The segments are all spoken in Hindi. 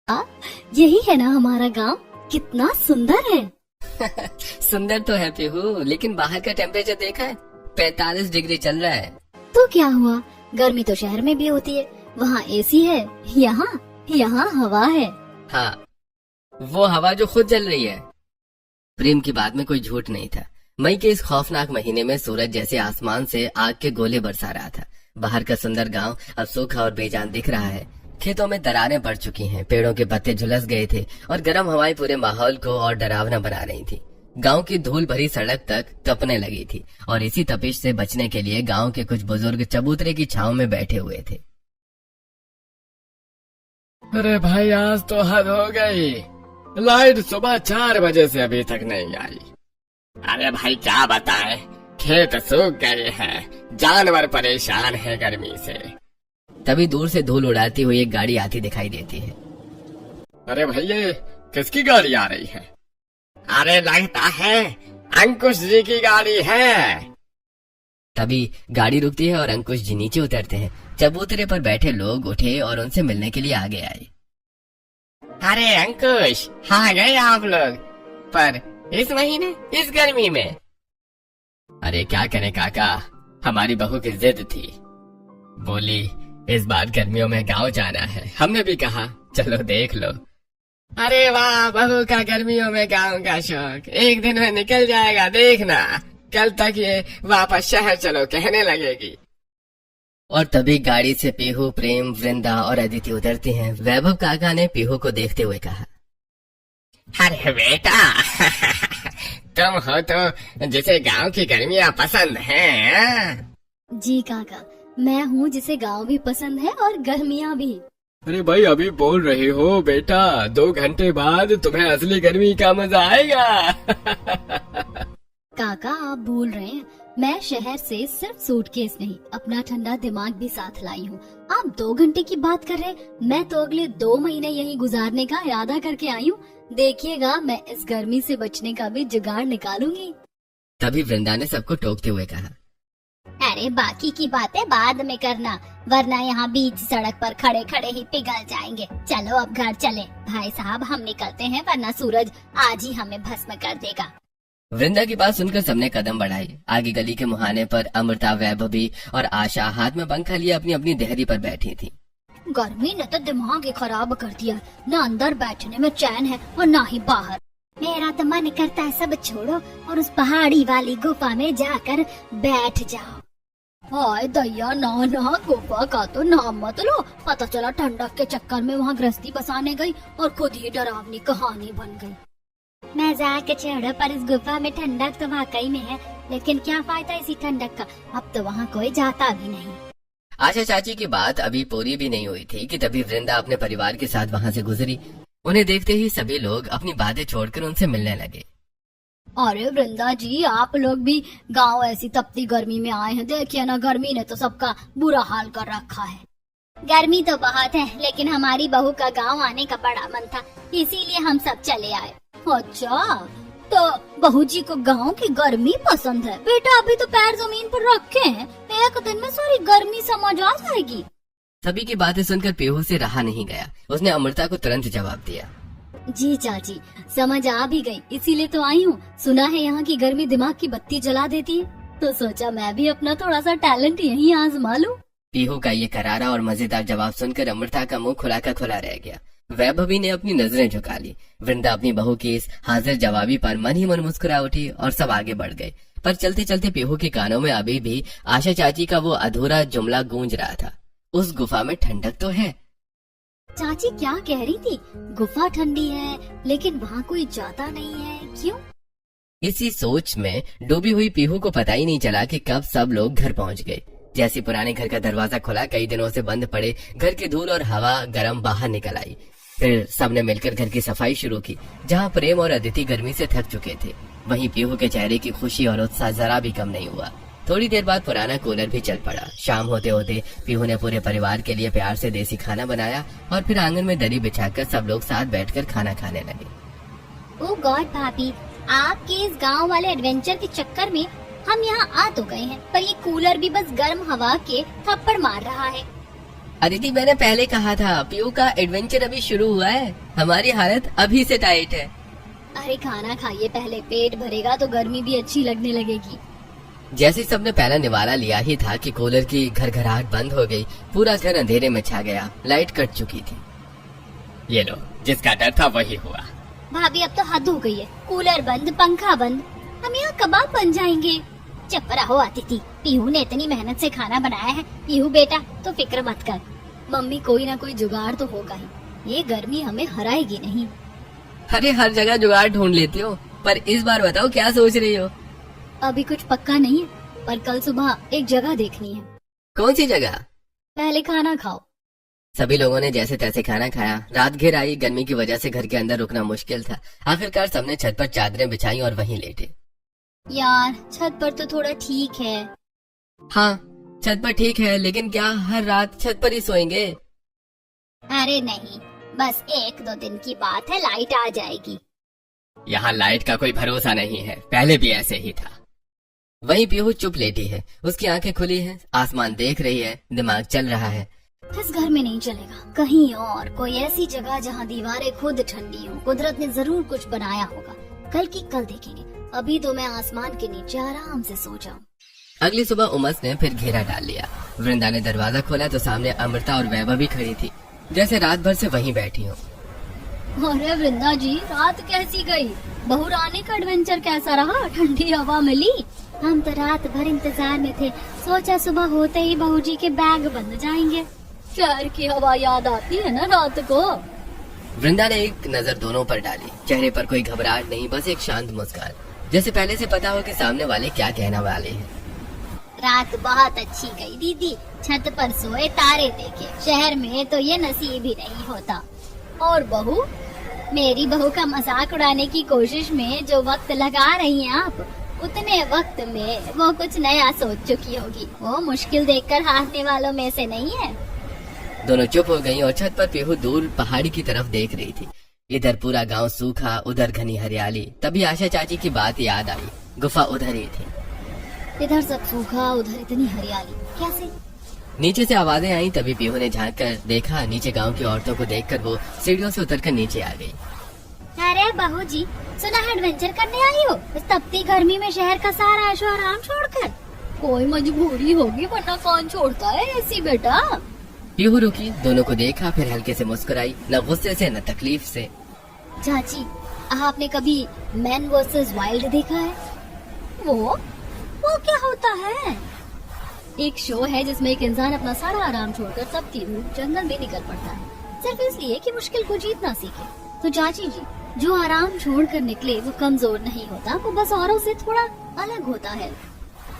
आ, यही है ना हमारा गांव, कितना सुंदर है। सुंदर तो है पीहू, लेकिन बाहर का टेम्परेचर देखा है? 45 डिग्री चल रहा है। तो क्या हुआ, गर्मी तो शहर में भी होती है, वहाँ एसी है, यहाँ यहाँ हवा है। हाँ, वो हवा जो खुद जल रही है। प्रेम की बात में कोई झूठ नहीं था। मई के इस खौफनाक महीने में सूरज जैसे आसमान से आग के गोले बरसा रहा था। बाहर का सुंदर गांव अब सूखा और बेजान दिख रहा है। खेतों में दरारें पड़ चुकी हैं, पेड़ों के पत्ते झुलस गए थे और गर्म हवाएं पूरे माहौल को और डरावना बना रही थी। गांव की धूल भरी सड़क तक तपने लगी थी और इसी तपिश से बचने के लिए गांव के कुछ बुजुर्ग चबूतरे की छांव में बैठे हुए थे। अरे भाई, आज तो हद हो गई। लाइट सुबह 4 बजे से अभी तक नहीं आई। अरे भाई क्या बताएं, खेत सूख गए हैं, जानवर परेशान है गर्मी से। तभी दूर से धूल उड़ाती हुई एक गाड़ी आती दिखाई देती है। अरे भाई, ये किसकी गाड़ी आ रही है? अरे लगता है अंकुश जी की गाड़ी है। तभी गाड़ी रुकती है और अंकुश जी नीचे उतरते हैं। चबूतरे पर बैठे लोग उठे और उनसे मिलने के लिए आगे आए। अरे अंकुश, आ गए आप लोग, पर इस महीने, इस गर्मी में? अरे क्या करें काका, हमारी बहू की जिद थी, बोली इस बार गर्मियों में गांव जाना है। हमने भी कहा चलो देख लो। अरे वाह, बहू का गर्मियों में गांव का शौक एक दिन में निकल जाएगा, देखना। कल तक ये वापस शहर चलो कहने लगेगी। और तभी गाड़ी से पीहू, प्रेम, वृंदा और अदिति उतरती हैं। वैभव काका ने पीहू को देखते हुए कहा, अरे बेटा, तुम हो तो जिसे गांव की गर्मियाँ पसंद हैं। जी काका, मैं हूँ जिसे गांव भी पसंद है और गर्मियाँ भी। अरे भाई, अभी बोल रहे हो बेटा, 2 घंटे बाद तुम्हें असली गर्मी का मजा आएगा। काका आप भूल रहे हैं, मैं शहर से सिर्फ सूटकेस नहीं, अपना ठंडा दिमाग भी साथ लाई हूँ। आप 2 घंटे की बात कर रहे हैं, मैं तो अगले 2 महीने यहीं गुजारने का इरादा करके आई हूँ। देखिएगा, मैं इस गर्मी से बचने का भी जुगाड़ निकालूंगी। तभी वृंदा ने सबको टोकते हुए कहा, अरे बाकी की बातें बाद में करना, वरना यहाँ बीच सड़क पर खड़े खड़े ही पिघल जाएंगे। चलो अब घर चले। भाई साहब हम निकलते हैं, वरना सूरज आज ही हमें भस्म कर देगा। वृंदा की बात सुनकर सबने कदम बढ़ाए। आगे गली के मुहाने पर अमृता, वैभवी और आशा हाथ में पंखा लिए अपनी अपनी देहरी पर बैठी थी। गर्मी ने तो दिमाग ही खराब कर दिया, न अंदर बैठने में चैन है और न ही बाहर। मेरा तो मन करता है सब छोड़ो और उस पहाड़ी वाली गुफा में जाकर बैठ जाओ। हाय दैया, ना गुफा का तो नाम मत लो। पता चला ठंडक के चक्कर में वहाँ गृहस्थी बसाने गई और खुद ही डरावनी कहानी बन गई। मजाक छोड़ो, पर इस गुफा में ठंडक तो वाकई में है, लेकिन क्या फायदा इसी ठंडक का, अब तो वहाँ कोई जाता भी नहीं। आशा चाची की बात अभी पूरी भी नहीं हुई थी कि तभी वृंदा अपने परिवार के साथ वहाँ से गुजरी। उन्हें देखते ही सभी लोग अपनी बातें छोड़कर उनसे मिलने लगे। अरे वृंदा जी, आप लोग भी गांव ऐसी तपती गर्मी में आए हैं। देखिए ना, गर्मी ने तो सबका बुरा हाल कर रखा है। गर्मी तो बहुत है, लेकिन हमारी बहू का गांव आने का बड़ा मन था, इसीलिए हम सब चले आए। अच्छा, तो बहू जी को गांव की गर्मी पसंद है। बेटा अभी तो पैर जमीन पर रखे हैं, एक दिन में सारी गर्मी समझ आ जाएगी। सभी की बातें सुनकर पीहू से रहा नहीं गया। उसने अमृता को तुरंत जवाब दिया, जी चाची, समझ आ भी गई, इसीलिए तो आई हूँ। सुना है यहाँ की गर्मी दिमाग की बत्ती जला देती है, तो सोचा मैं भी अपना थोड़ा सा टैलेंट यहीं आजमा लूं। पीहू का ये करारा और मजेदार जवाब सुनकर अमृता का मुंह खुला का खुला रह गया। वैभवी ने अपनी नजरें झुका ली। वृंदा अपनी बहू की इस हाजिर जवाबी पर मन ही मन मुस्कुरा उठी और सब आगे बढ़ गए। पर चलते चलते पीहू के कानों में अभी भी आशा चाची का वो अधूरा जुमला गूंज रहा था, उस गुफा में ठंडक तो है। चाची क्या कह रही थी? गुफा ठंडी है, लेकिन वहाँ कोई जाता नहीं है, क्यों? इसी सोच में डूबी हुई पीहू को पता ही नहीं चला कि कब सब लोग घर पहुंच गए। जैसे पुराने घर का दरवाजा खुला, कई दिनों से बंद पड़े घर की धूल और हवा गर्म बाहर निकल आई। फिर सबने मिलकर घर की सफाई शुरू की। जहाँ प्रेम और अदिति गर्मी से थक चुके थे, वहीं पीहू के चेहरे की खुशी और उत्साह जरा भी कम नहीं हुआ। थोड़ी देर बाद पुराना कूलर भी चल पड़ा। शाम होते होते पीहू ने पूरे परिवार के लिए प्यार से देसी खाना बनाया और फिर आंगन में दरी बिछाकर सब लोग साथ बैठकर खाना खाने लगे। ओह गॉड भाभी, आपके इस गांव वाले एडवेंचर के चक्कर में हम यहाँ आ तो गए हैं, पर ये कूलर भी बस गर्म हवा के थप्पड़ मार रहा है। अदिति मैंने पहले कहा था, पीहू का एडवेंचर अभी शुरू हुआ है, हमारी हालत अभी से टाइट है। अरे खाना खाइए पहले, पेट भरेगा तो गर्मी भी अच्छी लगने लगेगी। जैसे सबने पहला निवाला लिया ही था कि कूलर की घरघराहट बंद हो गई। पूरा घर अंधेरे में छा गया, लाइट कट चुकी थी। ये लो, जिसका डर था वही हुआ। भाभी अब तो हद हो गई है, कूलर बंद, पंखा बंद, हम यहाँ कबाब बन जाएंगे। चुप रहो अतिथि, पीहू ने इतनी मेहनत से खाना बनाया है। पीहू बेटा तो फिक्र मत कर, मम्मी कोई ना कोई जुगाड़ तो होगा ही, ये गर्मी हमें हराएगी नहीं। अरे हर जगह जुगाड़ ढूंढ लेती हो, पर इस बार बताओ क्या सोच रही हो? अभी कुछ पक्का नहीं है, पर कल सुबह एक जगह देखनी है। कौन सी जगह? पहले खाना खाओ। सभी लोगों ने जैसे तैसे खाना खाया। रात घिर आई, गर्मी की वजह से घर के अंदर रुकना मुश्किल था। आखिरकार सबने छत पर चादरें बिछाई और वहीं लेटे। यार छत पर तो थोड़ा ठीक है। हाँ छत पर ठीक है, लेकिन क्या हर रात छत पर ही सोएंगे? अरे नहीं, बस 1-2 दिन की बात है, लाइट आ जाएगी। यहाँ लाइट का कोई भरोसा नहीं है, पहले भी ऐसे ही था। वहीं पीहू चुप लेटी है, उसकी आंखें खुली हैं, आसमान देख रही है, दिमाग चल रहा है। इस घर में नहीं चलेगा, कहीं और कोई ऐसी जगह जहाँ दीवारें खुद ठंडी हो। कुदरत ने जरूर कुछ बनाया होगा, कल की कल देखेंगे। अभी तो मैं आसमान के नीचे आराम से सो जाऊं। अगली सुबह उमस ने फिर घेरा डाल लिया। वृंदा ने दरवाजा खोला तो सामने अमृता और वैभव भी खड़ी थी, जैसे रात भर से वहीं बैठी हो। अरे वृंदा जी, रात कैसी गई? बहू रानी का एडवेंचर कैसा रहा? ठंडी हवा मिली? हम तो रात भर इंतजार में थे, सोचा सुबह होते ही बहू जी के बैग बंद जाएंगे। शहर की हवा याद आती है ना रात को। वृंदा ने एक नजर दोनों पर डाली, चेहरे पर कोई घबराहट नहीं, बस एक शांत मुस्कान, जैसे पहले से पता हो कि सामने वाले क्या कहने वाले हैं। रात बहुत अच्छी गई दीदी, छत पर सोए तारे देखे। शहर में तो ये नसीब ही नहीं होता। और बहू, मेरी बहू का मजाक उड़ाने की कोशिश में जो वक्त लगा रही हैं आप, उतने वक्त में वो कुछ नया सोच चुकी होगी। वो मुश्किल देखकर हारने वालों में से नहीं है। दोनों चुप हो गईं और छत पर पीहू दूर पहाड़ी की तरफ देख रही थी। इधर पूरा गांव सूखा, उधर घनी हरियाली। तभी आशा चाची की बात याद आई, गुफा उधर ही थी। इधर सब सूखा, उधर इतनी हरियाली, कैसे? नीचे से आवाजें आई, तभी पीहू ने झांक कर देखा। नीचे गांव की औरतों को देखकर वो सीढ़ियों से उतरकर नीचे आ गई। अरे बहू जी, सुना है एडवेंचर करने आई हो इस तपती गर्मी में, शहर का सारा ऐशो आराम छोड़कर? कोई मजबूरी होगी, वरना कौन छोड़ता है ऐसी बेटा। पीहू रुकी, दोनों को देखा, फिर हल्के से मुस्कुराई, न गुस्से से न तकलीफ से। चाची, आपने कभी मैन वर्सेस वाइल्ड देखा है? वो क्या होता है? एक शो है जिसमें एक इंसान अपना सारा आराम छोड़कर तपती धूप जंगल में निकल पड़ता है, सिर्फ इसलिए कि मुश्किल को जीतना सीखे। तो चाची जी, जो आराम छोड़कर निकले वो कमजोर नहीं होता, वो बस औरों से थोड़ा अलग होता है।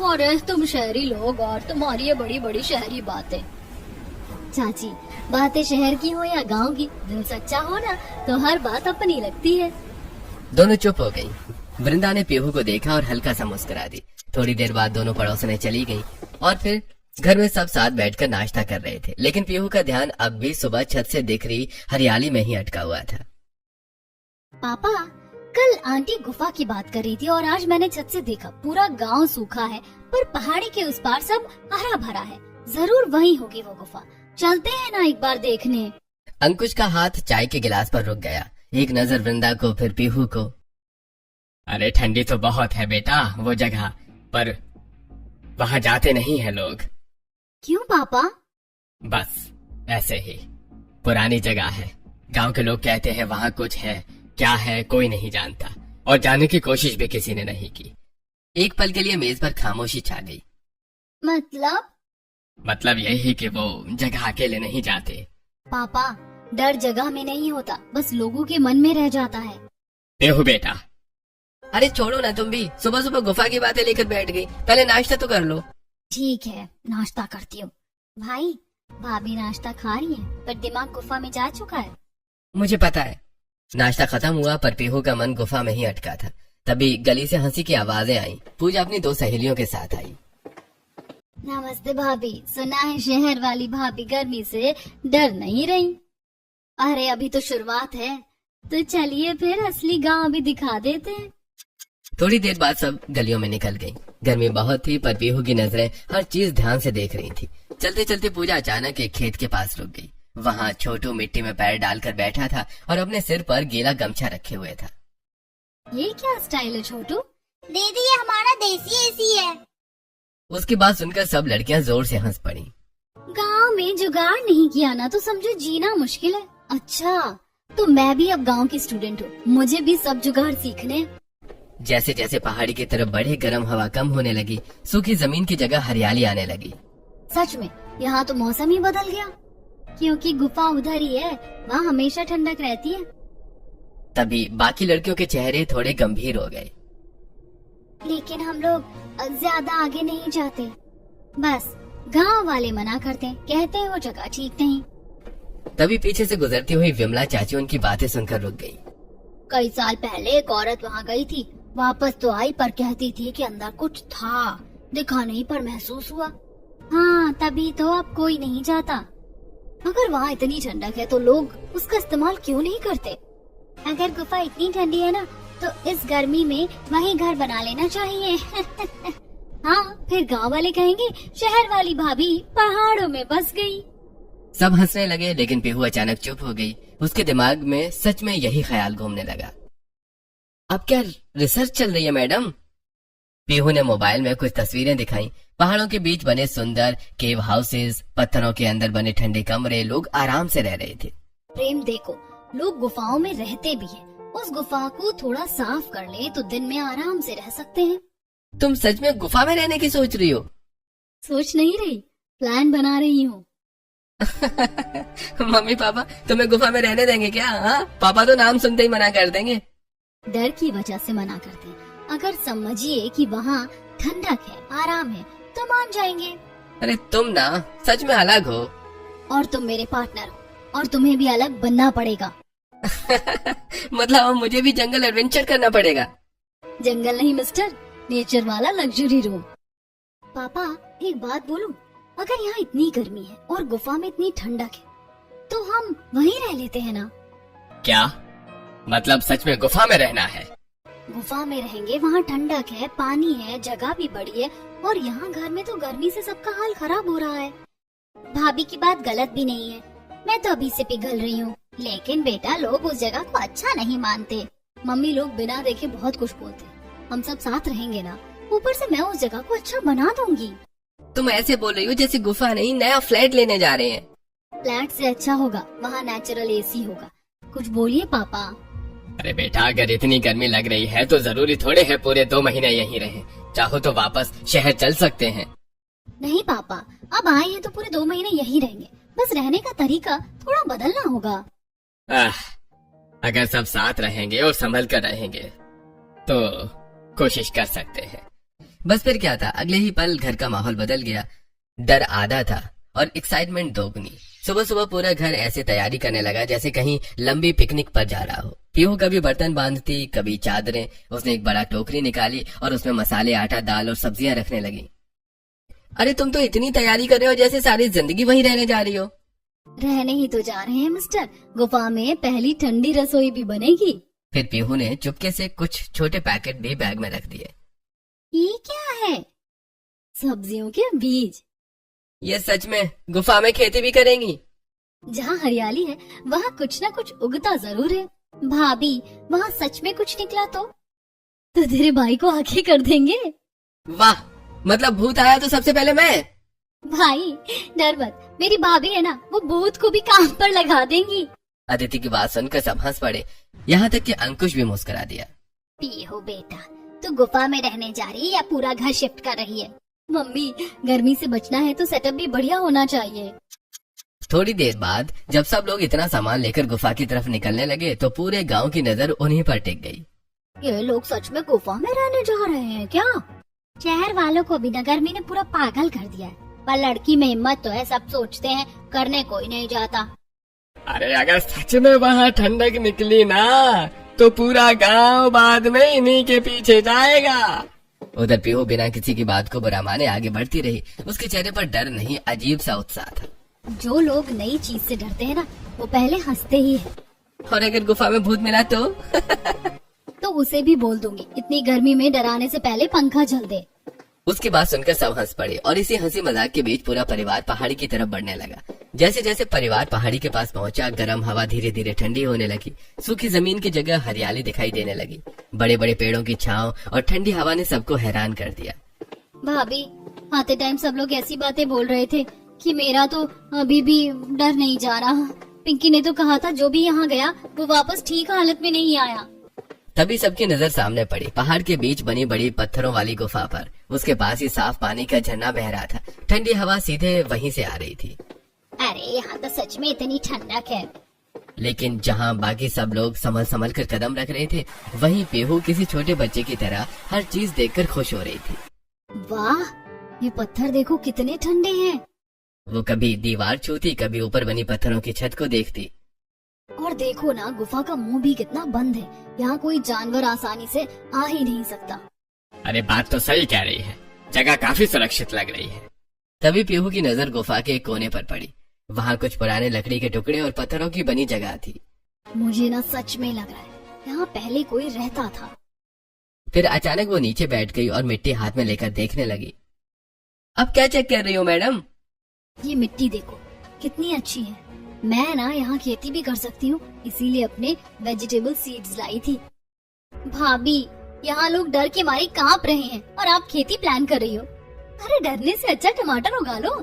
और तुम शहरी लोग और तुम्हारी ये बड़ी बड़ी शहरी बातें। चाची, बातें शहर की हो या गांव की, दिल सच्चा हो ना तो हर बात अपनी लगती है। दोनों चुप हो गई। वृंदा ने पीहू को देखा और हल्का सा मुस्कुरा दी। थोड़ी देर बाद दोनों पड़ोसनें चली गई और फिर घर में सब साथ बैठकर नाश्ता कर रहे थे, लेकिन पीहू का ध्यान अब भी सुबह छत से दिख रही हरियाली में ही अटका हुआ था। पापा, कल आंटी गुफा की बात कर रही थी और आज मैंने छत से देखा, पूरा गांव सूखा है पर पहाड़ी के उस पार सब हरा भरा है। जरूर वही होगी वो गुफा, चलते हैं ना एक बार देखने। अंकुश का हाथ चाय के गिलास पर रुक गया, एक नजर वृंदा को, फिर पीहू को। अरे ठंडी तो बहुत है बेटा वो जगह, पर वहाँ जाते नहीं है लोग। क्यों पापा? बस ऐसे ही, पुरानी जगह है। गांव के लोग कहते हैं वहाँ कुछ है, क्या है कोई नहीं जानता, और जाने की कोशिश भी किसी ने नहीं की। एक पल के लिए मेज पर खामोशी छा गई। मतलब यही कि वो जगह अकेले नहीं जाते। पापा, डर जगह में नहीं होता, बस लोगों के मन में रह जाता है। पीहू बेटा, अरे छोड़ो ना, तुम भी सुबह सुबह गुफा की बातें लेकर बैठ गई, पहले नाश्ता तो कर लो। ठीक है, नाश्ता करती हूँ। भाई, भाभी नाश्ता खा रही है पर दिमाग गुफा में जा चुका है। मुझे पता है। नाश्ता खत्म हुआ पर पीहू का मन गुफा में ही अटका था। तभी गली से हंसी की आवाजें आई। पूजा अपनी 2 सहेलियों के साथ आई। नमस्ते भाभी, सुना है शहर वाली भाभी गर्मी से डर नहीं रही। अरे अभी तो शुरुआत है, तो चलिए फिर असली गांव भी दिखा देते हैं। थोड़ी देर बाद सब गलियों में निकल गईं। गर्मी बहुत थी पर पीहू की नजरें हर चीज ध्यान से देख रही थी। चलते चलते पूजा अचानक एक खेत के पास रुक गई। वहाँ छोटू मिट्टी में पैर डालकर बैठा था और अपने सिर पर गीला गमछा रखे हुए था। ये क्या स्टाइल है छोटू? दीदी ये हमारा देसी एसी है। उसकी बात सुनकर सब लड़कियां जोर से हंस पड़ी। गांव में जुगाड़ नहीं किया ना तो समझो जीना मुश्किल है। अच्छा तो मैं भी अब गांव की स्टूडेंट हूँ, मुझे भी सब जुगाड़ सीखने। जैसे जैसे पहाड़ी की तरफ बढ़े गर्म हवा कम होने लगी, सूखी जमीन की जगह हरियाली आने लगी। सच में यहाँ तो मौसम ही बदल गया, क्योंकि गुफा उधर ही है, वहाँ हमेशा ठंडक रहती है। तभी बाकी लड़कियों के चेहरे थोड़े गंभीर हो गए। लेकिन हम लोग ज्यादा आगे नहीं जाते, बस गांव वाले मना करते हैं, कहते हैं वो जगह ठीक नहीं। तभी पीछे से गुजरती हुई विमला चाची उनकी बातें सुनकर रुक गई। कई साल पहले एक औरत वहाँ गई थी, वापस तो आई पर कहती थी कि अंदर कुछ था, दिखा नहीं पर महसूस हुआ। हाँ तभी तो अब कोई नहीं जाता। अगर वहाँ इतनी ठंडक है तो लोग उसका इस्तेमाल क्यों नहीं करते? अगर गुफा इतनी ठंडी है ना तो इस गर्मी में वहीं घर बना लेना चाहिए। हाँ फिर गांव वाले कहेंगे शहर वाली भाभी पहाड़ों में बस गई। सब हंसने लगे, लेकिन पीहू अचानक चुप हो गई। उसके दिमाग में सच में यही ख्याल घूमने लगा। अब क्या रिसर्च चल रही है मैडम? पीहू ने मोबाइल में कुछ तस्वीरें दिखाई। पहाड़ों के बीच बने सुंदर केव हाउसेस, पत्थरों के अंदर बने ठंडे कमरे, लोग आराम से रह रहे थे। प्रेम देखो, लोग गुफाओं में रहते भी हैं। उस गुफा को थोड़ा साफ कर ले तो दिन में आराम से रह सकते हैं। तुम सच में गुफा में रहने की सोच रही हो? सोच नहीं रही, प्लान बना रही हूँ। मम्मी पापा तुम्हें गुफा में रहने देंगे क्या? हाँ पापा तो नाम सुनते ही मना कर देंगे। डर की वजह से मना करते हैं। अगर समझिए कि वहाँ ठंडक है, आराम है तो मान जाएंगे। अरे तुम ना सच में अलग हो। और तुम मेरे पार्टनर हो और तुम्हें भी अलग बनना पड़ेगा। मतलब मुझे भी जंगल एडवेंचर करना पड़ेगा? जंगल नहीं मिस्टर, नेचर वाला लग्जरी रूम। पापा एक बात बोलूं, अगर यहाँ इतनी गर्मी है और गुफा में इतनी ठंडक है तो हम वहीं रह लेते हैं ना? क्या मतलब सच में गुफा में रहना है? गुफा में रहेंगे, वहाँ ठंडक है, पानी है, जगह भी बड़ी है, और यहाँ घर में तो गर्मी से सबका हाल खराब हो रहा है। भाभी की बात गलत भी नहीं है, मैं तो अभी से पिघल रही हूँ। लेकिन बेटा लोग उस जगह को अच्छा नहीं मानते। मम्मी लोग बिना देखे बहुत कुछ बोलते। हम सब साथ रहेंगे ना, ऊपर से मैं उस जगह को अच्छा बना दूंगी। तुम ऐसे बोल रही हो जैसे गुफा नहीं नया फ्लैट लेने जा रहे हैं। फ्लैट से अच्छा होगा, वहाँ नेचुरल एसी होगा। कुछ बोलिए पापा। अरे बेटा अगर इतनी गर्मी लग रही है तो जरूरी थोड़े है पूरे 2 महीने यहीं रहें। चाहो तो वापस शहर चल सकते हैं। नहीं पापा, अब आए हैं तो पूरे 2 महीने यहीं रहेंगे, बस रहने का तरीका थोड़ा बदलना होगा। अगर सब साथ रहेंगे और संभल कर रहेंगे तो कोशिश कर सकते हैं। बस फिर क्या था, अगले ही पल घर का माहौल बदल गया। डर आधा था और एक्साइटमेंट दोगुनी। सुबह सुबह पूरा घर ऐसे तैयारी करने लगा जैसे कहीं लंबी पिकनिक पर जा रहा हो। पीहू कभी बर्तन बांधती, कभी चादरें। उसने एक बड़ा टोकरी निकाली और उसमें मसाले, आटा, दाल और सब्जियां रखने लगी। अरे तुम तो इतनी तैयारी कर रहे हो जैसे सारी जिंदगी वहीं रहने जा रही हो। रहने ही तो जा रहे हैं मिस्टर, गुफा में पहली ठंडी रसोई भी बनेगी। फिर पीहू ने चुपके से कुछ छोटे पैकेट भी बैग में रख दिए। ये क्या है? सब्जियों के बीज। ये सच में गुफा में खेती भी करेंगी? जहाँ हरियाली है वहाँ कुछ न कुछ उगता जरूर है। भाभी वहाँ सच में कुछ निकला तो तेरे भाई को आंखें कर देंगे। वाह, मतलब भूत आया तो सबसे पहले मैं? भाई डर मत, मेरी भाभी है ना, वो भूत को भी काम पर लगा देंगी। अदिति की बात सुनकर सब हंस पड़े, यहाँ तक कि अंकुश भी मुस्कुरा दिया। पीहू बेटा, तू गुफा में रहने जा रही है या पूरा घर शिफ्ट कर रही है? मम्मी गर्मी से बचना है तो सेटअप भी बढ़िया होना चाहिए। थोड़ी देर बाद जब सब लोग इतना सामान लेकर गुफा की तरफ निकलने लगे तो पूरे गांव की नजर उन्हीं पर टिक गई। ये लोग सच में गुफा में रहने जा रहे हैं क्या? शहर वालों को भी गर्मी ने पूरा पागल कर दिया है, पर लड़की में हिम्मत तो है, सब सोचते हैं, करने कोई नहीं जाता। अरे अगर सच में वहाँ ठंडक निकली ना तो पूरा गांव बाद में इन्हीं के पीछे जाएगा। उधर पीहू बिना किसी की बात को बुरा माने आगे बढ़ती रही। उसके चेहरे पर डर नहीं, अजीब सा उत्साह था। जो लोग नई चीज से डरते हैं ना, वो पहले हंसते ही है। और अगर गुफा में भूत मिला तो उसे भी बोल दूंगी इतनी गर्मी में डराने से पहले पंखा चल दे। उसकी बात सुनकर सब हंस पड़े और इसी हंसी मजाक के बीच पूरा परिवार पहाड़ी की तरफ बढ़ने लगा। जैसे जैसे परिवार पहाड़ी के पास पहुंचा, गर्म हवा धीरे धीरे ठंडी होने लगी। सूखी जमीन की जगह हरियाली दिखाई देने लगी। बड़े बड़े पेड़ों की छांव और ठंडी हवा ने सबको हैरान कर दिया। भाभी, आते टाइम सब लोग ऐसी बातें बोल रहे थे कि मेरा तो अभी भी डर नहीं जा रहा। पिंकी ने तो कहा था जो भी यहाँ गया वो वापस ठीक हालत में नहीं आया। तभी सबकी नजर सामने पड़ी, पहाड़ के बीच बनी बड़ी पत्थरों वाली गुफा पर। उसके पास ही साफ पानी का झरना बह रहा था। ठंडी हवा सीधे वहीं से आ रही थी। अरे यहाँ तो सच में इतनी ठंडक है। लेकिन जहाँ बाकी सब लोग संभल संभल कर कदम रख रहे थे, वहीं पीहू किसी छोटे बच्चे की तरह हर चीज देखकर खुश हो रही थी। वाह, ये पत्थर देखो कितने ठंडे हैं। वो कभी दीवार छूती, कभी ऊपर बनी पत्थरों की छत को देखती। और देखो ना, गुफा का मुंह भी कितना बंद है। यहाँ कोई जानवर आसानी से आ ही नहीं सकता। अरे बात तो सही कह रही है, जगह काफी सुरक्षित लग रही है। तभी पीहू की नजर गुफा के एक कोने पर पड़ी। वहाँ कुछ पुराने लकड़ी के टुकड़े और पत्थरों की बनी जगह थी। मुझे ना सच में लग रहा है यहाँ पहले कोई रहता था। फिर अचानक वो नीचे बैठ गई और मिट्टी हाथ में लेकर देखने लगी। अब क्या चेक कर रही हो मैडम? ये मिट्टी देखो कितनी अच्छी है। मैं ना यहाँ खेती भी कर सकती हूँ, इसीलिए अपने वेजिटेबल सीड्स लाई थी। भाभी, यहाँ लोग डर के मारे कांप रहे हैं और आप खेती प्लान कर रही हो। अरे डरने से अच्छा टमाटर उगा लो।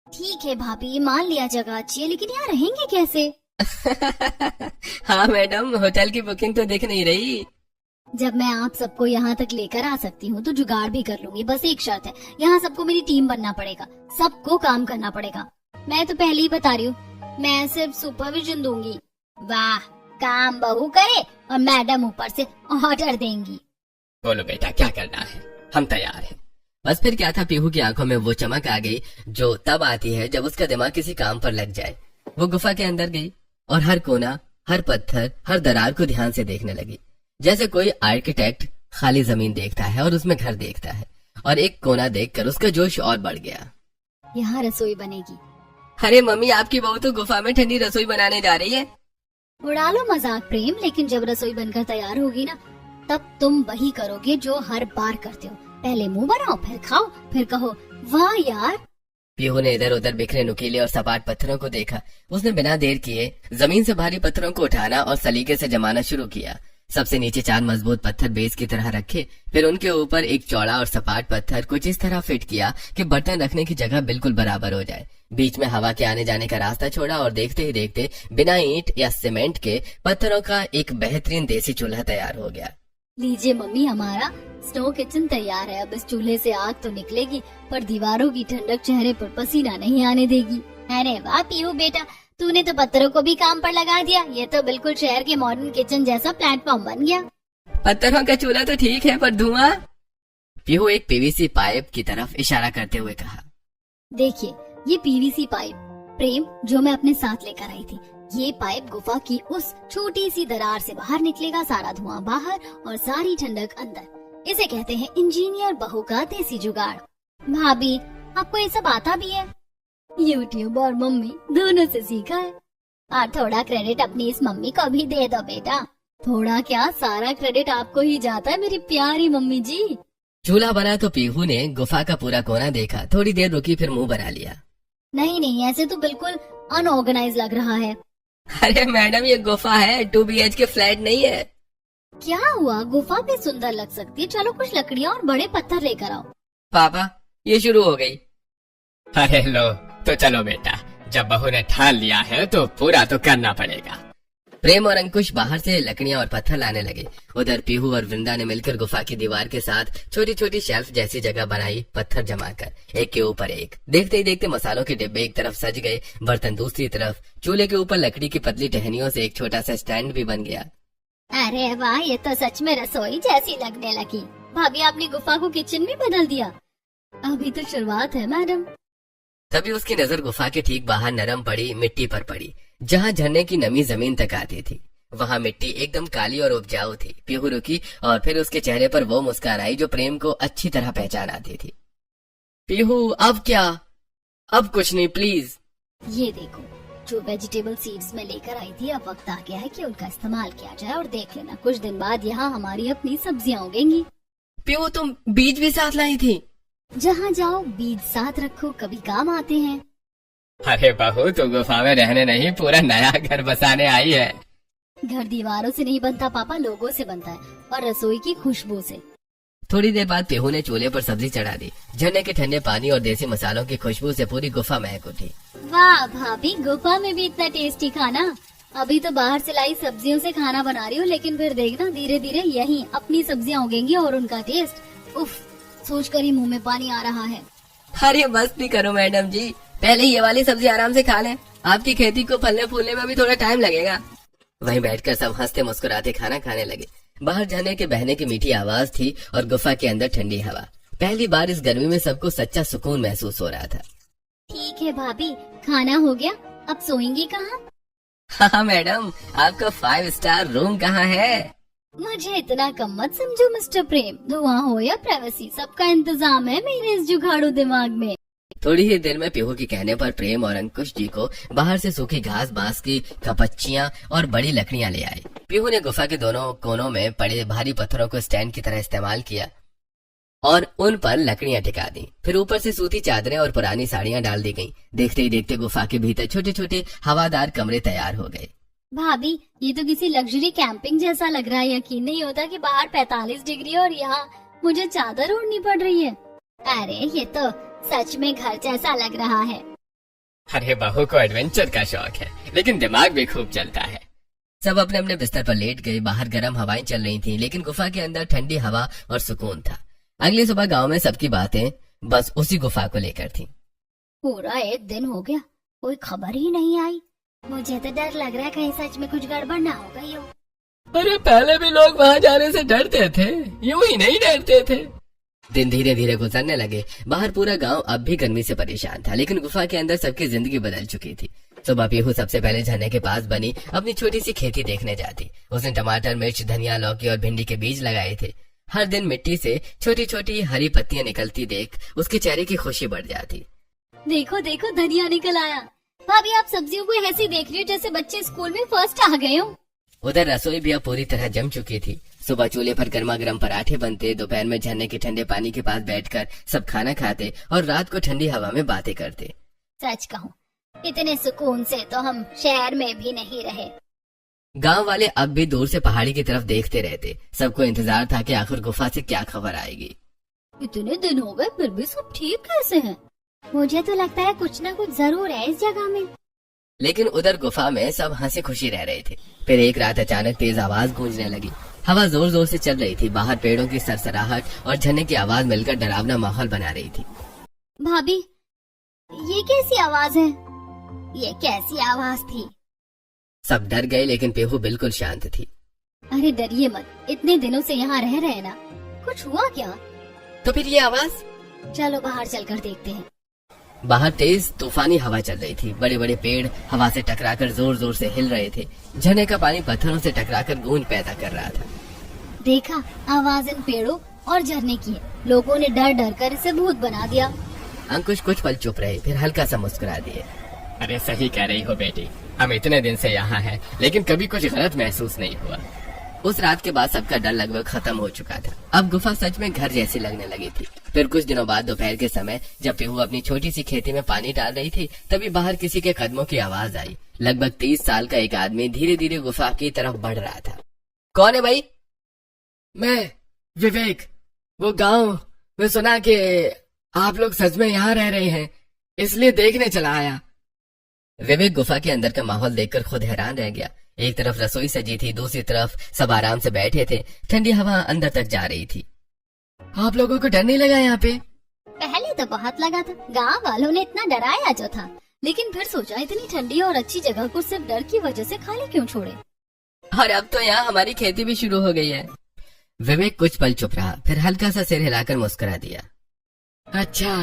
ठीक है भाभी, मान लिया जगह अच्छी है, लेकिन यहाँ रहेंगे कैसे? हाँ मैडम, होटल की बुकिंग तो दिख नहीं रही। जब मैं आप सबको यहाँ तक लेकर आ सकती हूँ तो जुगाड़ भी कर लूंगी। बस एक शर्त है, यहाँ सबको मेरी टीम बनना पड़ेगा, सबको काम करना पड़ेगा। मैं तो पहले ही बता रही हूँ, मैं सिर्फ सुपरविजन दूंगी। वाह, काम बहू करे और मैडम ऊपर से ऑर्डर देंगी। बोलो बेटा क्या करना है, हम तैयार हैं। बस फिर क्या था, पीहू की आंखों में वो चमक आ गई जो तब आती है जब उसका दिमाग किसी काम पर लग जाए। वो गुफा के अंदर गई और हर कोना, हर पत्थर, हर दरार को ध्यान से देखने लगी, जैसे कोई आर्किटेक्ट खाली जमीन देखता है और उसमें घर देखता है। और एक कोना देखकर उसका जोश और बढ़ गया। यहाँ रसोई बनेगी। अरे मम्मी, आपकी बहू तो गुफा में ठंडी रसोई बनाने जा रही है। उड़ा लो मजाक प्रेम, लेकिन जब रसोई बनकर तैयार होगी ना, तब तुम वही करोगे जो हर बार करते हो। पहले मुंह बनाओ, फिर खाओ, फिर कहो वाह यार। पीहू ने इधर उधर बिखरे नुकीले और सपाट पत्थरों को देखा। उसने बिना देर किए जमीन से भारी पत्थरों को उठाना और सलीके से जमाना शुरू किया। सबसे नीचे 4 मजबूत पत्थर बेस की तरह रखे, फिर उनके ऊपर एक चौड़ा और सपाट पत्थर कुछ इस तरह फिट किया कि बर्तन रखने की जगह बिल्कुल बराबर हो जाए। बीच में हवा के आने जाने का रास्ता छोड़ा और देखते ही देखते बिना ईंट या सीमेंट के पत्थरों का एक बेहतरीन देसी चूल्हा तैयार हो गया। लीजिए मम्मी, हमारा स्नो किचन तैयार है। अब इस चूल्हे से आग तो निकलेगी, पर दीवारों की ठंडक चेहरे पर पसीना नहीं आने देगी। अरे वाह पीहू बेटा, तूने तो पत्थरों को भी काम पर लगा दिया। ये तो बिल्कुल शहर के मॉडर्न किचन जैसा प्लेटफॉर्म बन गया। पत्थरों का चूल्हा तो ठीक है, पर धुआं? पीहू एक पीवीसी पाइप की तरफ इशारा करते हुए कहा। देखिए, ये पीवीसी पाइप प्रेम जो मैं अपने साथ लेकर आई थी। ये पाइप गुफा की उस छोटी सी दरार से बाहर निकलेगा, सारा धुआं बाहर और सारी ठंडक अंदर। इसे कहते हैं इंजीनियर बहू का देसी जुगाड़। भाभी, आपको ये सब आता भी है? यूट्यूब और मम्मी दोनों से सीखा है। और थोड़ा क्रेडिट अपनी इस मम्मी को भी दे दो बेटा। थोड़ा क्या, सारा क्रेडिट आपको ही जाता है मेरी प्यारी मम्मी जी। चूल्हा बना तो पीहू ने गुफा का पूरा कोना देखा, थोड़ी देर रुकी, फिर मुंह बना लिया। नहीं नहीं, ऐसे तो बिल्कुल अनऑर्गेनाइज लग रहा है। अरे मैडम, ये गुफा है, 2 BHK फ्लैट नहीं है। क्या हुआ, गुफा भी सुंदर लग सकती है। चलो कुछ लकड़ियाँ और बड़े पत्थर लेकर आओ। पापा, ये शुरू हो गई। अरे लो, तो चलो बेटा, जब बहू ने ठान लिया है तो पूरा तो करना पड़ेगा। प्रेम और अंकुश बाहर से लकड़ियां और पत्थर लाने लगे। उधर पीहू और वृंदा ने मिलकर गुफा की दीवार के साथ छोटी छोटी शेल्फ जैसी जगह बनाई, पत्थर जमाकर एक के ऊपर एक। देखते ही देखते मसालों के डिब्बे एक तरफ सज गए, बर्तन दूसरी तरफ। चूल्हे के ऊपर लकड़ी की पतली टहनियों से एक छोटा सा स्टैंड भी बन गया। अरे वाह, ये तो सच में रसोई जैसी लगने लगी। भाभी, आपने गुफा को किचन में बदल दिया। अभी तो शुरुआत है मैडम। तभी उसकी नजर गुफा के ठीक बाहर नरम पड़ी मिट्टी पर पड़ी, जहाँ झरने की नमी जमीन तक आती थी। वहाँ मिट्टी एकदम काली और उपजाऊ थी। पीहू रुकी और फिर उसके चेहरे पर वो मुस्कान आई जो प्रेम को अच्छी तरह पहचान आती थी। पीहू, अब क्या? अब कुछ नहीं, प्लीज। ये देखो, जो वेजिटेबल सीड्स में लेकर आई थी, अब वक्त आ गया है कि उनका इस्तेमाल किया जाए। और देख लेना, कुछ दिन बाद यहाँ हमारी अपनी सब्जियाँ उगेंगी। पीहू तुम बीज भी साथ लाई थी? जहाँ जाओ बीज साथ रखो, कभी काम आते हैं। अरे बहू, तू गुफा में रहने नहीं, पूरा नया घर बसाने आई है। घर दीवारों से नहीं बनता पापा, लोगों से बनता है, और रसोई की खुशबू से। थोड़ी देर बाद पीहू ने चूल्हे पर सब्जी चढ़ा दी। झरने के ठंडे पानी और देसी मसालों की खुशबू से पूरी गुफा महक उठी। वाह भाभी, गुफा में भी इतना टेस्टी खाना। अभी तो बाहर से लाई सब्जियों से खाना बना रही हूँ, लेकिन फिर देखना धीरे धीरे यहीं अपनी सब्जियाँ उगेंगी और उनका टेस्ट, उफ, सोचकर ही मुंह में पानी आ रहा है। अरे बस नहीं करो मैडम जी, पहले ये वाली सब्जी आराम से खा लें। आपकी खेती को फलने फूलने में भी थोड़ा टाइम लगेगा। वहीं बैठकर सब हंसते मुस्कुराते खाना खाने लगे। बाहर झरने के बहने की मीठी आवाज थी और गुफा के अंदर ठंडी हवा। पहली बार इस गर्मी में सबको सच्चा सुकून महसूस हो रहा था। ठीक है भाभी, खाना हो गया, अब सोएंगी कहाँ? हाँ मैडम, आपका 5 स्टार रूम कहाँ है? मुझे इतना कम मत समझो मिस्टर प्रेम। धुआं हो या प्राइवेसी, सबका इंतजाम है मेरे इस जुगाड़ू दिमाग में। थोड़ी ही देर में पीहू के कहने पर प्रेम और अंकुश जी को बाहर से सूखी घास, बांस की कपच्चियां और बड़ी लकड़ियां ले आए। पीहू ने गुफा के दोनों कोनों में पड़े भारी पत्थरों को स्टैंड की तरह इस्तेमाल किया और उन पर लकड़ियां टिका दी। फिर ऊपर से सूती चादरें और पुरानी साड़ियां डाल दी गईं। देखते ही देखते गुफा के भीतर छोटे छोटे हवादार कमरे तैयार हो गए। भाभी, ये तो किसी लग्जरी कैंपिंग जैसा लग रहा है। यकीन नहीं होता कि बाहर 45 डिग्री और यहाँ मुझे चादर ओढ़नी पड़ रही है। अरे ये तो सच में घर जैसा लग रहा है। अरे बहू को एडवेंचर का शौक है, लेकिन दिमाग भी खूब चलता है। सब अपने अपने बिस्तर पर लेट गए। बाहर गर्म हवाएं चल रही थीं, लेकिन गुफा के अंदर ठंडी हवा और सुकून था। अगली सुबह गांव में सबकी बातें बस उसी गुफा को लेकर थीं। पूरा एक दिन हो गया, कोई खबर ही नहीं आई। मुझे तो डर लग रहा है कहीं सच में कुछ गड़बड़ ना हो गई हो। अरे पहले भी लोग वहाँ जाने से डरते थे, यूं ही नहीं डरते थे। दिन धीरे धीरे गुजरने लगे। बाहर पूरा गांव अब भी गर्मी से परेशान था, लेकिन गुफा के अंदर सबकी जिंदगी बदल चुकी थी। सुबह पीहू सबसे पहले झरने के पास बनी अपनी छोटी सी खेती देखने जाती। उसने टमाटर, मिर्च, धनिया, लौकी और भिंडी के बीज लगाए थे। हर दिन मिट्टी से छोटी छोटी हरी पत्तियां निकलती देख उसके चेहरे की खुशी बढ़ जाती। देखो देखो, धनिया निकल आया। भाभी, आप सब्जियों को ऐसे देख रही हो जैसे बच्चे स्कूल में फर्स्ट आ गए हो। उधर रसोई भी अब पूरी तरह जम चुकी थी। सुबह चूल्हे पर गर्मा गर्म पराठे बनते, दोपहर में झरने के ठंडे पानी के पास बैठकर सब खाना खाते और रात को ठंडी हवा में बातें करते। सच कहूँ, इतने सुकून से तो हम शहर में भी नहीं रहे। गांव वाले अब भी दूर से पहाड़ी की तरफ देखते रहते। सबको इंतजार था कि आखिर गुफा से क्या खबर आएगी। इतने दिन हो गए फिर भी सब ठीक कैसे हैं? मुझे तो लगता है कुछ न कुछ जरूर है इस जगह में। लेकिन उधर गुफा में सब हंसी खुशी रह रहे थे। फिर एक रात अचानक तेज आवाज गूंजने लगी। हवा जोर जोर से चल रही थी। बाहर पेड़ों की सरसराहट और झरने की आवाज मिलकर डरावना माहौल बना रही थी। भाभी, ये कैसी आवाज है? ये कैसी आवाज थी? सब डर गए, लेकिन पीहू बिल्कुल शांत थी। अरे डरिए मत, इतने दिनों से यहाँ रह रहे ना, कुछ हुआ क्या? तो फिर ये आवाज? चलो बाहर चलकर देखते हैं। बाहर तेज तूफानी हवा चल रही थी। बड़े बड़े पेड़ हवा से टकराकर जोर जोर से हिल रहे थे। झरने का पानी पत्थरों से टकराकर गूंज पैदा कर रहा था। देखा, आवाज इन पेड़ों और झरने की है। लोगों ने डर डर कर इसे भूत बना दिया। अंकुश कुछ पल चुप रहे, फिर हल्का सा मुस्कुरा दिए। अरे सही कह रही हो बेटी, हम इतने दिन से यहाँ हैं, लेकिन कभी कुछ गलत महसूस नहीं हुआ। उस रात के बाद सबका डर लगभग खत्म हो चुका था। अब गुफा सच में घर जैसी लगने लगी थी। फिर कुछ दिनों बाद दोपहर के समय जब पीहू अपनी छोटी सी खेती में पानी डाल रही थी, तभी बाहर किसी के कदमों की आवाज आई। लगभग 30 साल का एक आदमी धीरे धीरे गुफा की तरफ बढ़ रहा था। कौन है भाई? मैं विवेक। वो गांव में सुना कि आप लोग सच में यहाँ रह रहे हैं, इसलिए देखने चला आया। विवेक गुफा के अंदर का माहौल देखकर खुद हैरान रह गया। एक तरफ रसोई सजी थी, दूसरी तरफ सब आराम से बैठे थे। ठंडी हवा अंदर तक जा रही थी। आप लोगों को डर नहीं लगा यहाँ पे? पहले तो बहुत लगा था, गांव वालों ने इतना डराया जो था, लेकिन फिर सोचा इतनी ठंडी और अच्छी जगह को सिर्फ डर की वजह से खाली क्यों छोड़े। और अब तो यहाँ हमारी खेती भी शुरू हो गई है। विवेक कुछ पल चुप रहा, फिर हल्का सा सिर हिलाकर मुस्कुरा दिया। अच्छा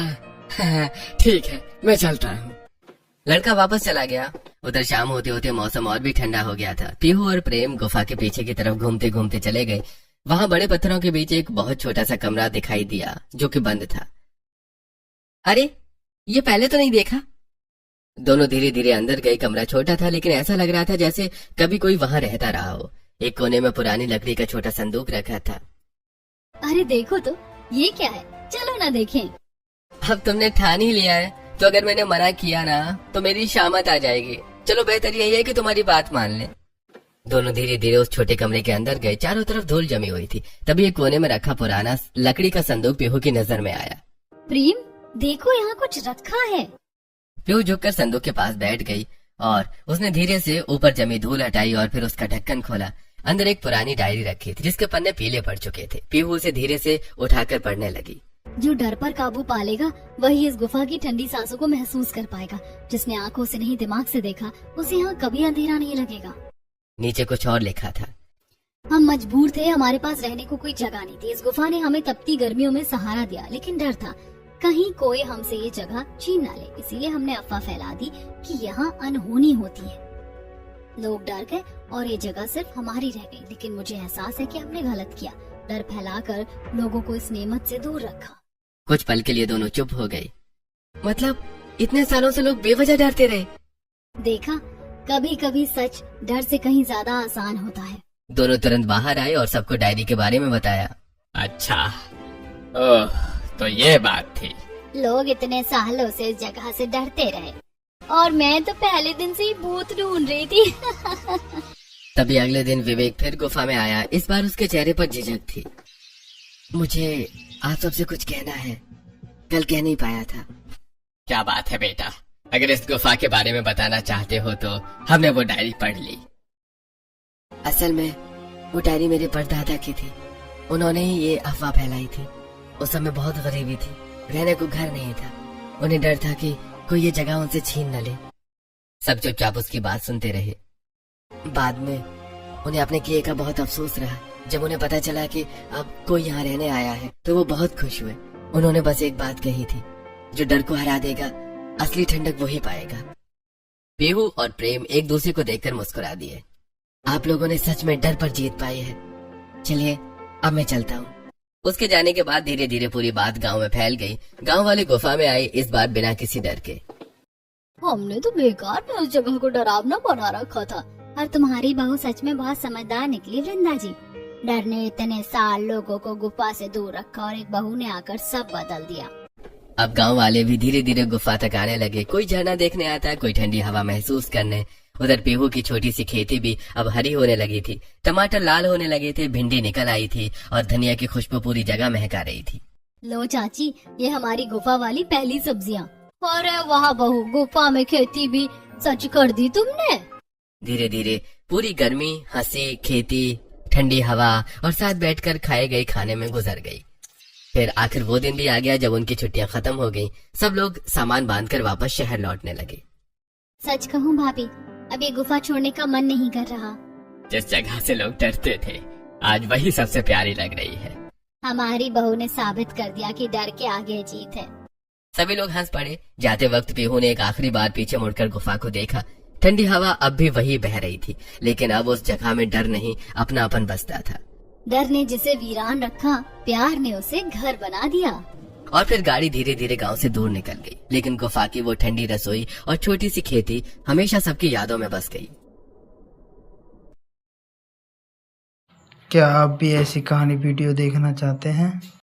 ठीक है, मैं चलता हूँ। लड़का वापस चला गया। उधर शाम होते होते मौसम और भी ठंडा हो गया था। पीहू और प्रेम गुफा के पीछे की तरफ घूमते घूमते चले गए। वहां बड़े पत्थरों के बीच एक बहुत छोटा सा कमरा दिखाई दिया, जो कि बंद था। अरे, ये पहले तो नहीं देखा। दोनों धीरे धीरे अंदर गए। कमरा छोटा था लेकिन ऐसा लग रहा था जैसे कभी कोई वहां रहता रहा हो। एक कोने में पुरानी लकड़ी का छोटा संदूक रखा था। अरे देखो तो, ये क्या है, चलो ना देखें। अब तुमने ठान ही लिया है तो अगर मैंने मना किया ना तो मेरी शामत आ जाएगी। चलो बेहतर यही है कि तुम्हारी बात मान ले। दोनों धीरे धीरे उस छोटे कमरे के अंदर गए। चारों तरफ धूल जमी हुई थी। तभी एक कोने में रखा पुराना लकड़ी का संदूक पीहू की नजर में आया। प्रेम, देखो यहाँ कुछ रखा है। पीहू झुककर संदूक के पास बैठ गई और उसने धीरे से ऊपर जमी धूल हटाई और फिर उसका ढक्कन खोला। अंदर एक पुरानी डायरी रखी थी जिसके पन्ने पीले पड़ चुके थे। पीहू उसे धीरे से उठाकर पढ़ने लगी। जो डर पर काबू पा लेगा वही इस गुफा की ठंडी सांसों को महसूस कर पाएगा। जिसने आंखों से नहीं दिमाग से देखा उसे यहाँ कभी अंधेरा नहीं लगेगा। नीचे कुछ और लिखा था। हम मजबूर थे, हमारे पास रहने को कोई जगह नहीं थी। इस गुफा ने हमें तपती गर्मियों में सहारा दिया, लेकिन डर था कहीं कोई हमसे ये जगह छीन ना ले। इसीलिए हमने अफवाह फैला दी कि यहाँ अनहोनी होती है। लोग डर गए और ये जगह सिर्फ हमारी रह गई। लेकिन मुझे एहसास है कि हमने गलत किया। डर फैलाकर लोगों को इस नेमत से दूर रखा। कुछ पल के लिए दोनों चुप हो गए। मतलब इतने सालों से लोग बेवजह डरते रहे। देखा, कभी कभी सच डर से कहीं ज्यादा आसान होता है। दोनों तुरंत बाहर आए और सबको डायरी के बारे में बताया। अच्छा, ओह, तो ये बात थी। लोग इतने सालों से इस जगह से डरते रहे और मैं तो पहले दिन से ही भूत ढूंढ रही थी। तभी अगले दिन विवेक फिर गुफा में आया। इस बार उसके चेहरे पर झिझक थी। मुझे आप सबसे कुछ कहना है, कल कह नहीं पाया था। क्या बात है बेटा, अगर इस गुफा के बारे में बताना चाहते हो तो हमने वो डायरी पढ़ ली। असल में वो डायरी मेरे परदादा की थी। उन्होंने ही ये अफवाह फैलाई थी। उस समय बहुत गरीबी थी, रहने को घर नहीं था। उन्हें डर था कि कोई ये जगह उनसे छीन न ले। सब चुपचाप उसकी बात सुनते रहे। बाद में उन्हें अपने किए का बहुत अफसोस रहा। जब उन्हें पता चला कि अब कोई यहाँ रहने आया है तो वो बहुत खुश हुए। उन्होंने बस एक बात कही थी, जो डर को हरा देगा असली ठंडक वही पाएगा। पीहू और प्रेम एक दूसरे को देखकर मुस्कुरा दिए। आप लोगों ने सच में डर पर जीत पाई है। चलिए अब मैं चलता हूँ। उसके जाने के बाद धीरे धीरे पूरी बात गांव में फैल गई। गांव वाले गुफा में आए, इस बार बिना किसी डर के। हमने तो बेकार में उस जगह को डरावना बना रखा था। और तुम्हारी बहू सच में बहुत समझदार निकली वृंदा जी। डर ने इतने साल लोगों को गुफा से दूर रखा और एक बहू ने आकर सब बदल दिया। अब गांव वाले भी धीरे धीरे गुफा तक आने लगे। कोई झरना देखने आता, कोई ठंडी हवा महसूस करने। उधर पीहू की छोटी सी खेती भी अब हरी होने लगी थी। टमाटर लाल होने लगे थे, भिंडी निकल आई थी और धनिया की खुशबू पूरी जगह महका रही थी। लो चाची, ये हमारी गुफा वाली पहली सब्जियाँ। और वहाँ बहू, गुफा में खेती भी सच कर दी तुमने। धीरे धीरे पूरी गर्मी, हंसी, खेती, ठंडी हवा और साथ बैठकर खाए गए खाने में गुजर गई। फिर आखिर वो दिन भी आ गया जब उनकी छुट्टियां खत्म हो गईं। सब लोग सामान बांधकर वापस शहर लौटने लगे। सच कहूँ भाभी, अब ये गुफा छोड़ने का मन नहीं कर रहा। जिस जगह से लोग डरते थे आज वही सबसे प्यारी लग रही है। हमारी बहू ने साबित कर दिया कि डर के आगे जीत है। सभी लोग हंस पड़े। जाते वक्त पीहू ने एक आखिरी बार पीछे मुड़कर गुफा को देखा। ठंडी हवा अब भी वही बह रही थी, लेकिन अब उस जगह में डर नहीं, अपनापन बसता था। डर ने जिसे वीरान रखा, प्यार ने उसे घर बना दिया। और फिर गाड़ी धीरे धीरे गांव से दूर निकल गई। लेकिन गुफा की वो ठंडी रसोई और छोटी सी खेती हमेशा सबकी यादों में बस गई। क्या आप भी ऐसी कहानी वीडियो देखना चाहते हैं?